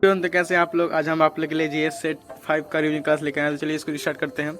तो कैसे हैं आप लोग। आज हम आप लोग के लिए जीएस सेट 5 का रिव्यू क्लास लेकर आए। तो चलिए इसको स्टार्ट करते हैं।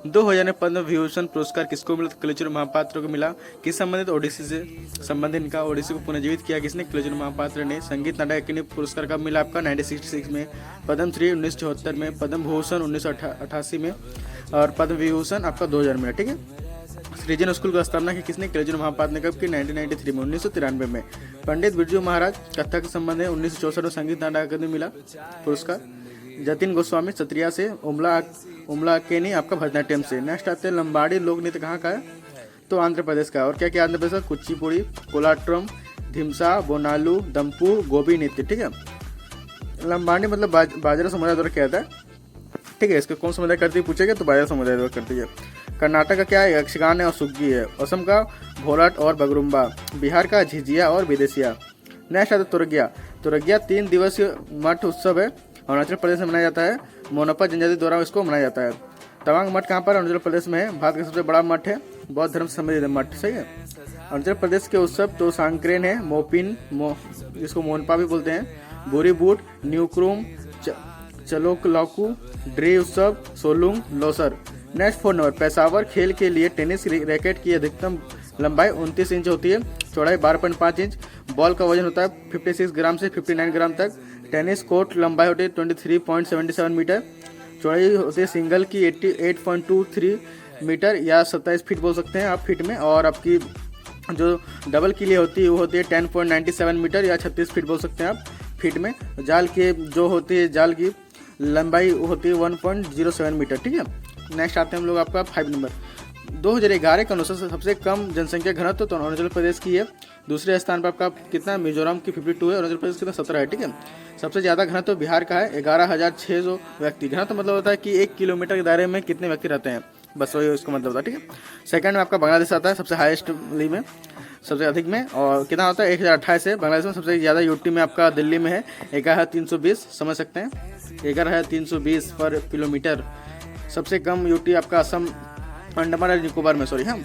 2000 में पद्म विभूषण पुरस्कार किसको मिला? तो कलचुर महापात्र को मिला। किस संबंधित ओडिसी से संबंधित इनका ओडिसी को पुनर्जीवित किया किसने? कलचुर महापात्र ने। संगीत नाटक अकादमी पुरस्कार कब मिला आपका? 1966 में। पद्म श्री 1974 में। पद्म भूषण 1988 में और पद्म विभूषण आपका 2000 में। ठीक है। सृजन स्कूल की स्थापना की किसने? कलचुर महापात्र ने। कब की? 1993 में, 1993 में। पंडित बिरजू महाराज कथक के संबंध है 1964 में संगीत नाटक अकादमी मिला पुरस्कार। जतिन गोस्वामी चतरिया से। उमला केनी आपका भरतनाट्यम से। नेक्स्ट आते हैं लंबाड़ी लोक नृत्य कहाँ का है? तो आंध्र प्रदेश का। और क्या क्या आंध्र प्रदेश का? कुचिपुड़ी, कोलाट्रम, धिमसा, बोनालू, दम्पू, गोबी नृत्य। ठीक है। लंबाड़ी मतलब बाजरा समुदाय द्वारा किया जाता है। ठीक है। इसका कौन समुदाय करती है पूछेगा तो बाजरा समुदाय द्वारा करती है। कर्नाटक का क्या है? यक्षगान है और सुग्गी है। असम का भोलाट और बगरुम्बा। बिहार का झिझिया और विदेशिया। नेक्स्ट आता है तुरगिया 3 दिवसीय मठ उत्सव है। अरुणाचल प्रदेश में मनाया जाता है। मोनपा जनजाति द्वारा इसको मनाया जाता है। तवांग मठ कहाँ पर? अरुणाचल प्रदेश में है। भारत का सबसे बड़ा मठ है। बौद्ध धर्म से संबंधित मठ। सही है। अरुणाचल प्रदेश के उत्सव तो सांक्रेन है, मोपिन जिसको मोनपा भी बोलते हैं, बोरी बूट, न्यूक्रोम, चलोकलाकू, ड्रे उत्सव, सोलुंग, लोसर। नेक्स्ट 4 नंबर पेशावर खेल के लिए टेनिस रैकेट की अधिकतम लंबाई 29 इंच होती है, चौड़ाई 12.5 इंच। बॉल का वजन होता है 56 ग्राम से 59 ग्राम तक। टेनिस कोर्ट लंबाई होती है 23.77 मीटर। चौड़ाई होती है सिंगल की 88.23 मीटर या 27 फीट बोल सकते हैं आप फीट में। और आपकी जो डबल के लिए होती है वो होती है 10.97 मीटर या 36 फीट बोल सकते हैं आप फीट में। जाल के जो होती है जाल की लंबाई होती है 1.07 मीटर। ठीक है। नेक्स्ट आते हैं हम लोग आपका 5 नंबर। 2011 के अनुसार सबसे कम जनसंख्या घनत्व तो अरुणाचल प्रदेश की है। दूसरे स्थान पर आपका कितना? मिजोरम की 52 है। अरुणाचल प्रदेश कितना? 17 है। ठीक है। सबसे ज़्यादा घनत्व बिहार का है 11,600 व्यक्ति। घनत्व मतलब होता है कि 1 किलोमीटर के दायरे में कितने व्यक्ति रहते हैं, बस वही उसका मतलब होता है। ठीक है। सेकंड में आपका बांग्लादेश आता है सबसे हाईएस्टली में, सबसे अधिक में। और कितना होता है? 1028 है बांग्लादेश में। सबसे ज़्यादा यूटी में आपका दिल्ली में है 11,320, समझ सकते हैं 11,320 पर किलोमीटर। सबसे कम यूटी आपका असम अंडमान और निकोबार में, सॉरी हाँ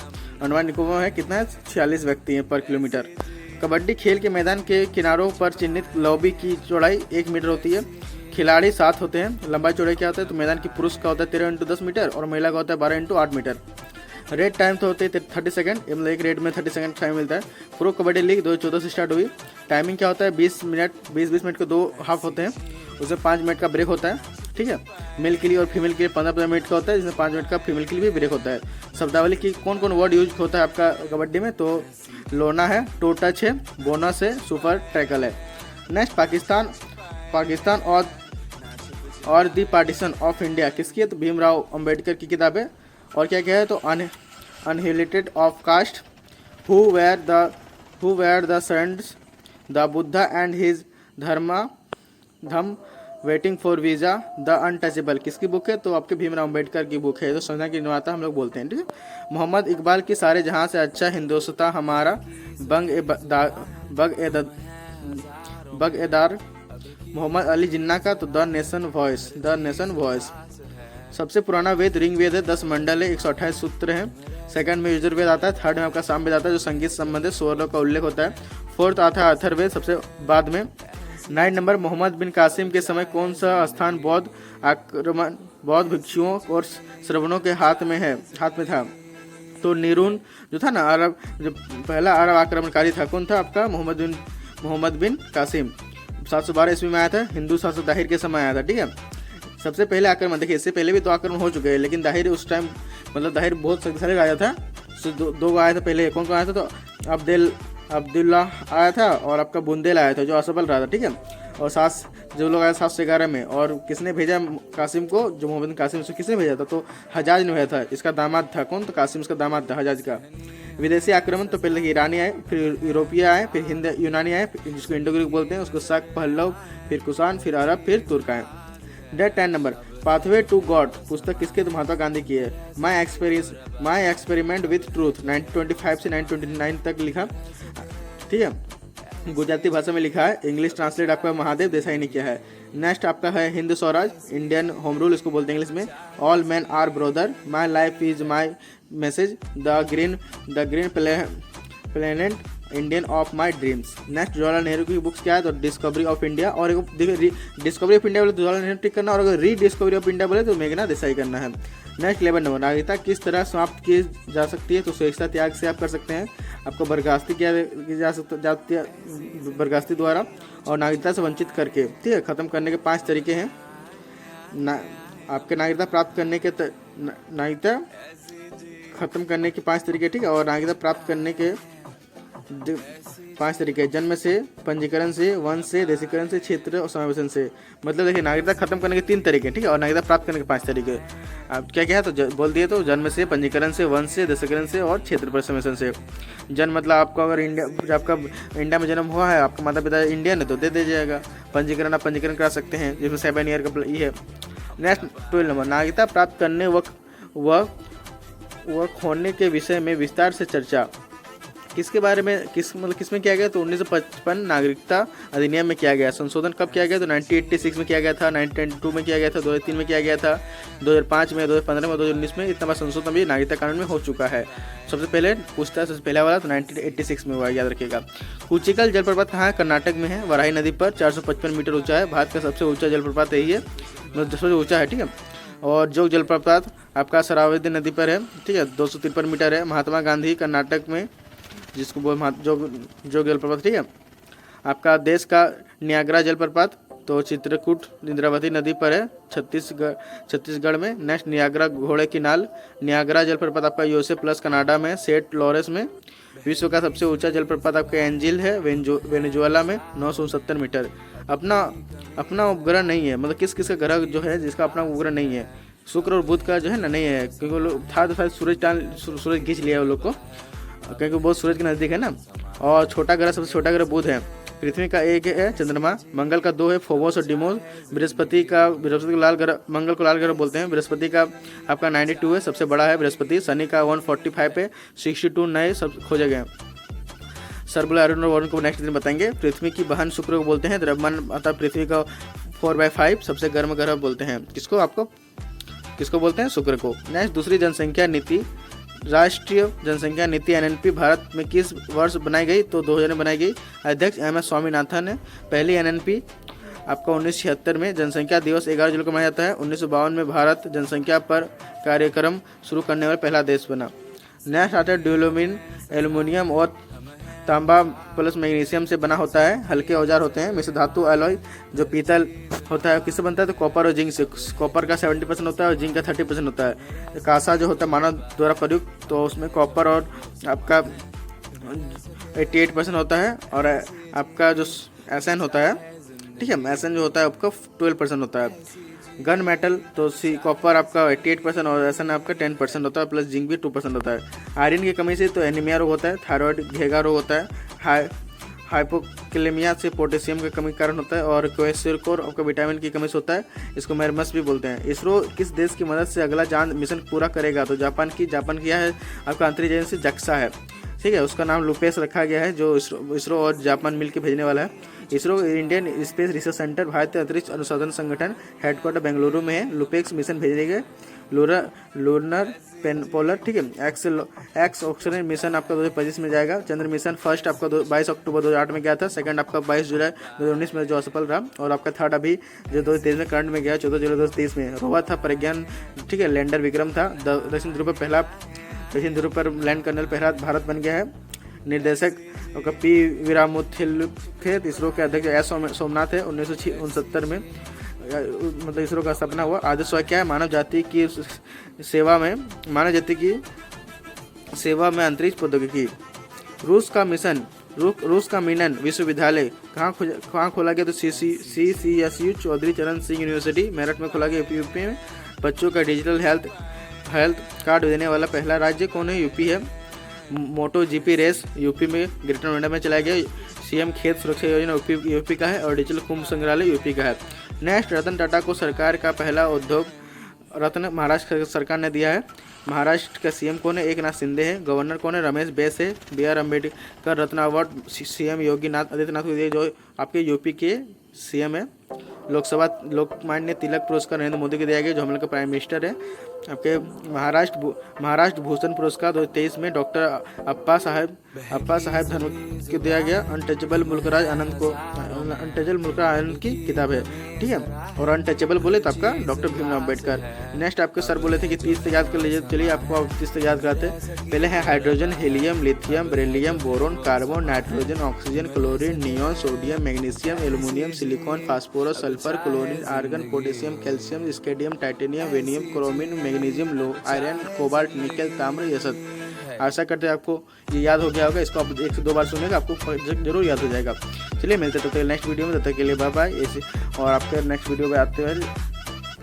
अंडमान निकोबार में है। कितना है? 46 व्यक्ति हैं पर किलोमीटर। कबड्डी खेल के मैदान के किनारों पर चिन्हित लॉबी की चौड़ाई 1 मीटर होती है। खिलाड़ी 7 होते हैं। लंबाई चौड़ाई क्या होता है? तो मैदान की पुरुष का होता है 13 × 10 मीटर और महिला का होता है 12 × 8 मीटर। रेड टाइम तो होते हैं 30 सेकंड, मतलब एक रेड में 30 सेकंड टाइम मिलता है। प्रो कबड्डी लीग 2014 से स्टार्ट हुई। टाइमिंग क्या होता है? 20 मिनट के 2 हाफ होते हैं, उसमें 5 मिनट का ब्रेक होता है। ठीक है। मेल के लिए और फीमेल के लिए 15 मिनट का होता है, जिसमें 5 मिनट का फीमेल के लिए भी ब्रेक होता है। शब्दावली की कौन कौन वर्ड यूज होता है आपका कबड्डी में? तो लोना है, टो टच है, बोनस है, सुपर टैकल है। नेक्स्ट पाकिस्तान और द पार्टीशन ऑफ इंडिया किसकी है? तो भीमराव अंबेडकर की किताब है। और क्या क्या है? तो annihilated of caste, who were the sons, the Buddha and his dharma, waiting for visa, the untouchable किसकी बुक है? तो आपके भीमराव अंबेडकर की बुक है। तो संविधान के निर्माता हम लोग बोलते हैं। ठीक है। मोहम्मद इकबाल की सारे जहां से अच्छा हिंदुस्तान हमारा, बग एदार। मोहम्मद अली जिन्ना का तो द नेशन वॉइस। सबसे पुराना वेद ऋग्वेद है, 10 मंडल है, 128 सूत्र हैं। सेकंड में यजुर्वेद आता है। थर्ड में आपका सामवेद आता है जो संगीत संबंधित स्वरों का उल्लेख होता है। फोर्थ आता है अथर्ववेद सबसे बाद में। 9 नंबर मोहम्मद बिन कासिम के समय कौन सा स्थान बौद्ध भिक्षुओं और श्रवणों के हाथ में था? तो नीरून जो था ना अरब, जो पहला अरब आक्रमणकारी था, कौन था आपका? मोहम्मद बिन कासिम। 712 ईस्वी में आया था। हिंदू शासक दाहिर के समय आया था। ठीक है। सबसे पहले आक्रमण, देखिए इससे पहले भी 2 आक्रमण हो चुके हैं, लेकिन दाहिर उस टाइम मतलब दाहिर बहुत शक्तिशाली आया था। 2 आया था पहले। कौन आया था? तो अब्दुल्ला आया था और आपका बुंदेल आया था जो असफल रहा था। ठीक है। और जो लोग आए 711 में। और किसने भेजा कासिम को? जो मोहम्मद बिन कासिम, उसको किसने भेजा था? तो हजाज ने भेजा था। इसका दामाद था कौन? तो कासिम इसका दामाद था हजाज का। विदेशी आक्रमण तो पहले ईरानी आए, फिर यूरोपीय आए, फिर हिंद यूनानी आए, जिसको इंडो ग्रीक बोलते हैं, उसको शक, पहलव, फिर कुषाण, फिर अरब, फिर तुर्क आए। Date 10 number pathway to God पुस्तक किसके? तो महात्मा गांधी की है। माई एक्सपेरिमेंट विथ ट्रूथ 1925 से 1929 तक लिखा। ठीक है। गुजराती भाषा में लिखा है। इंग्लिश ट्रांसलेट आपका महादेव देसाई ने किया है। नेक्स्ट आपका है Hind Swaraj, Indian home rule इसको बोलते हैं इंग्लिश में। All man are brother, my life is my message, the green planet, Indian of my dreams. Next Jawaharlal Nehru की बुक्स क्या है, तो डिस्कवरी ऑफ इंडिया, और एक देखिए डिस्कवरी ऑफ इंडिया बोले तो जवाहरलाल नेहरू टिक करना, और अगर री डिस्कवरी ऑफ इंडिया बोले तो मेघना देसाई करना है। नेक्स्ट 11 नंबर, नागरिकता किस तरह समाप्त की जा सकती है, तो स्वेच्छा त्याग से आप कर सकते हैं, आपको बर्खास्ती किया जा सकता बर्खास्ती द्वारा, और नागरिकता से वंचित करके, ठीक है। खत्म करने के 5 तरीके हैं, आपके नागरिकता प्राप्त करने के नागरिकता खत्म करने के 5 तरीके, ठीक है। और नागरिकता प्राप्त करने के 5 तरीके, जन्म से, पंजीकरण से, वंश से, देशीकरण से, क्षेत्र और समावेशन से। मतलब देखिए नागरिकता खत्म करने के 3 तरीके, ठीक है, और नागरिकता प्राप्त करने के 5 तरीके। अब क्या क्या है, तो बोल दिए, तो जन्म से, पंजीकरण से, वंश से, देशीकरण से और क्षेत्र पर समावेशन से। जन्म मतलब आपको अगर आपका इंडिया में जन्म हुआ है, आपका माता पिता इंडियन है तो दे दिया जाएगा। पंजीकरण आप पंजीकरण करा सकते हैं, जिसमें 7 ईयर का ये है। नेक्स्ट 12 नंबर, नागरिकता प्राप्त करने वह होने के विषय में विस्तार से चर्चा किसके बारे में किसमें किया गया, तो 1955 नागरिकता अधिनियम में किया गया। संशोधन कब किया गया, तो 1986 में किया गया था, 1992 में किया गया था, 2003 में किया गया था, 2005 में, 2015 में, 2019 में। इतना बार संशोधन भी नागरिकता कानून में हो चुका है। सबसे पहले पूछता है, सबसे पहला वाला तो 1986 में हुआ, याद रखिएगा। कुचिकल जलप्रपात कहाँ है, कर्नाटक में है, वराही नदी पर, 455 मीटर ऊंचा है। भारत का सबसे ऊंचा जलप्रपात यही है, सबसे ऊंचा है, ठीक है। और जोग जलप्रपात आपका शरावती नदी पर है, ठीक है, 253 मीटर है। महात्मा गांधी कर्नाटक में, जिसको जोग जलप्रपात, ठीक है। आपका देश का नियाग्रा जलप्रपात तो चित्रकूट इंद्रावती नदी पर है, छत्तीसगढ़ में। नेक्स्ट नियाग्रा घोड़े की नाल, नियाग्रा जलप्रपात आपका यूएसए प्लस कनाडा में, सेंट लॉरेंस में। विश्व का सबसे ऊंचा जलप्रपात आपका एंजिल है, वेनेजुएला में, 969 मीटर। अपना उपग्रह नहीं है, मतलब किस का ग्रह जो है जिसका अपना उपग्रह नहीं है, शुक्र और बुध का जो है ना नहीं है, क्योंकि लोग था तो सूरज खींच लिया वो लोग को, क्योंकि बहुत सूरज के नज़दीक है ना। और छोटा ग्रह, सबसे छोटा ग्रह बुध है। पृथ्वी का 1 है चंद्रमा, मंगल का 2 है फोबोस और डिमोस। बृहस्पति का लाल ग्रह, मंगल को लाल ग्रह बोलते हैं। बृहस्पति का आपका 92 है, सबसे बड़ा है बृहस्पति। शनि का 145 है, 62 नए सब खोजे गए। सर्बुला अरुण और वरुण को नेक्स्ट दिन बताएंगे। पृथ्वी की बहन शुक्र को बोलते हैं। द्रव्यमान अर्थात पृथ्वी का 4/5 सबसे गर्म ग्रह बोलते हैं। किसको बोलते हैं, शुक्र को। नेक्स्ट दूसरी जनसंख्या नीति, राष्ट्रीय जनसंख्या नीति एनएनपी भारत में किस वर्ष बनाई गई, तो 2000 में बनाई गई। अध्यक्ष एम एस स्वामीनाथन है। पहली एनएनपी आपका 1976 में। जनसंख्या दिवस 11 जुलाई को मनाया जाता है। 1952 में भारत जनसंख्या पर कार्यक्रम शुरू करने वाला पहला देश बना। नेक्स्ट आता है ड्यूलोमिन, एल्युमिनियम और तांबा प्लस मैग्नीशियम से बना होता है। हल्के औजार होते हैं। मिश्र धातु एलॉय जो पीतल होता है किससे बनता है, तो कॉपर और जिंक से। कॉपर का 70% होता है और जिंक का 30% होता है। कांसा जो होता है मानव द्वारा प्रयुक्त, तो उसमें कॉपर और आपका 88% होता है। और आपका जो एसएन होता है, ठीक है, एसएन जो होता है आपका 12% होता है। गन मेटल तो कॉपर आपका 88% और एसएन आपका 10% होता है, प्लस जिंक भी 2% होता है। आयरन की कमी से तो एनीमिया रोग होता है। थायराइड घेगा रोग होता है। हाइपोकैलेमिया से पोटेशियम की कमी के कारण होता है। और क्वेश्चरकोर आपका विटामिन की कमी से होता है, इसको मैरमस भी बोलते हैं। इसरो किस देश की मदद से अगला चांद मिशन पूरा करेगा, तो जापान किया है आपका अंतरिक्ष एजेंसी जक्सा है, ठीक है। उसका नाम लुपेस रखा गया है, जो इसरो और जापान मिलकर भेजने वाला है। ISRO Indian space research centre भारतीय अंतरिक्ष अनुसंधान संगठन हेडक्वार्टर बेंगलुरु में है। लुपेक्स मिशन भेजेंगे लूनर पोलर, ठीक है। एक्स ऑक्सीजन मिशन आपका 2025 में जाएगा। चंद्र मिशन फर्स्ट आपका 22 अक्टूबर 2008 में गया था। सेकंड आपका 22 जुलाई 2019 में जो असफल रहा। और आपका थर्ड अभी जो 2023 में करंट में गया 14 जुलाई 2023 में। रोवर था प्रज्ञान, ठीक है। लैंडर विक्रम था। दक्षिण ध्रुव पर लैंड करने पहला भारत बन गया है। निर्देशक पी वीरामुथुल थे। इसरो के अध्यक्ष एस सोमनाथ है। 1969 में मतलब इसरो का स्थापना हुआ। आदर्श क्या है, मानव जाति की सेवा में अंतरिक्ष प्रौद्योगिकी। रूस का मीनन विश्वविद्यालय कहाँ खोला गया, तो CCSU चौधरी चरण सिंह यूनिवर्सिटी मेरठ में खोला गया, यूपी में। बच्चों का डिजिटल हेल्थ कार्ड देने वाला पहला राज्य कौन है, यूपी है। मोटो जीपी रेस यूपी में ग्रेटर नोएडा में चलाया गया। सीएम खेत सुरक्षा योजना यूपी का है। और डिजिटल कुंभ संग्रहालय यूपी का है। नेक्स्ट, रतन टाटा को सरकार का पहला उद्योग रत्न महाराष्ट्र सरकार ने दिया है। महाराष्ट्र का सीएम कौन है, एकनाथ शिंदे है। गवर्नर कौन है, रमेश बैस है। BR अम्बेडकर रत्न अवार्ड सीएम योगी आदित्यनाथ को दिया, जो आपके यूपी के सीएम है। लोकमान्य तिलक पुरस्कार नरेंद्र मोदी को दिया गया, जो हम लोग का प्राइम मिनिस्टर है। आपके महाराष्ट्र भूषण पुरस्कार 2023 में डॉक्टर अप्पा साहेब धर्म को दिया गया। अनटचेबल मुल्कराज आनंद की किताब है, ठीक है। और अनटचेबल बोले तो आपका डॉक्टर भीमराव अम्बेडकर। नेक्स्ट आपके सर बोले थे कि 30 तक याद कर लीजिए, चलिए आपको 30 तक याद कराते हैं। पहले है hydrogen, helium, lithium, beryllium, boron, carbon, nitrogen, oxygen, chlorine, neon, sodium, magnesium, aluminium, silicon, phosphorus, sulphur, chlorine, argon, potassium, calcium, scandium, titanium, वेनियम, क्रोमिन, मैग्नीशियम, लो आयरन, कोबाल्ट, निकल, ताम्र, यशत। आशा करते हैं आपको ये याद हो गया होगा। इसको आप 1 से 2 बार सुनेगा, आपको जरूर याद हो जाएगा। चलिए मिलते हैं तब तक नेक्स्ट वीडियो में, तब तक के लिए बाय बाय। ऐसे और आपके नेक्स्ट वीडियो में आते हैं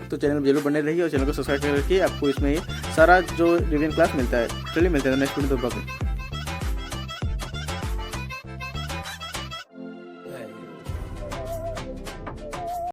तो चैनल में जरूर बने रहिए और चैनल को सब्सक्राइब कर रखिए, आपको इसमें सारा जो रिवीजन क्लास मिलता है। चलिए मिलते हैं नेक्स्ट वीडियो, तो बाय।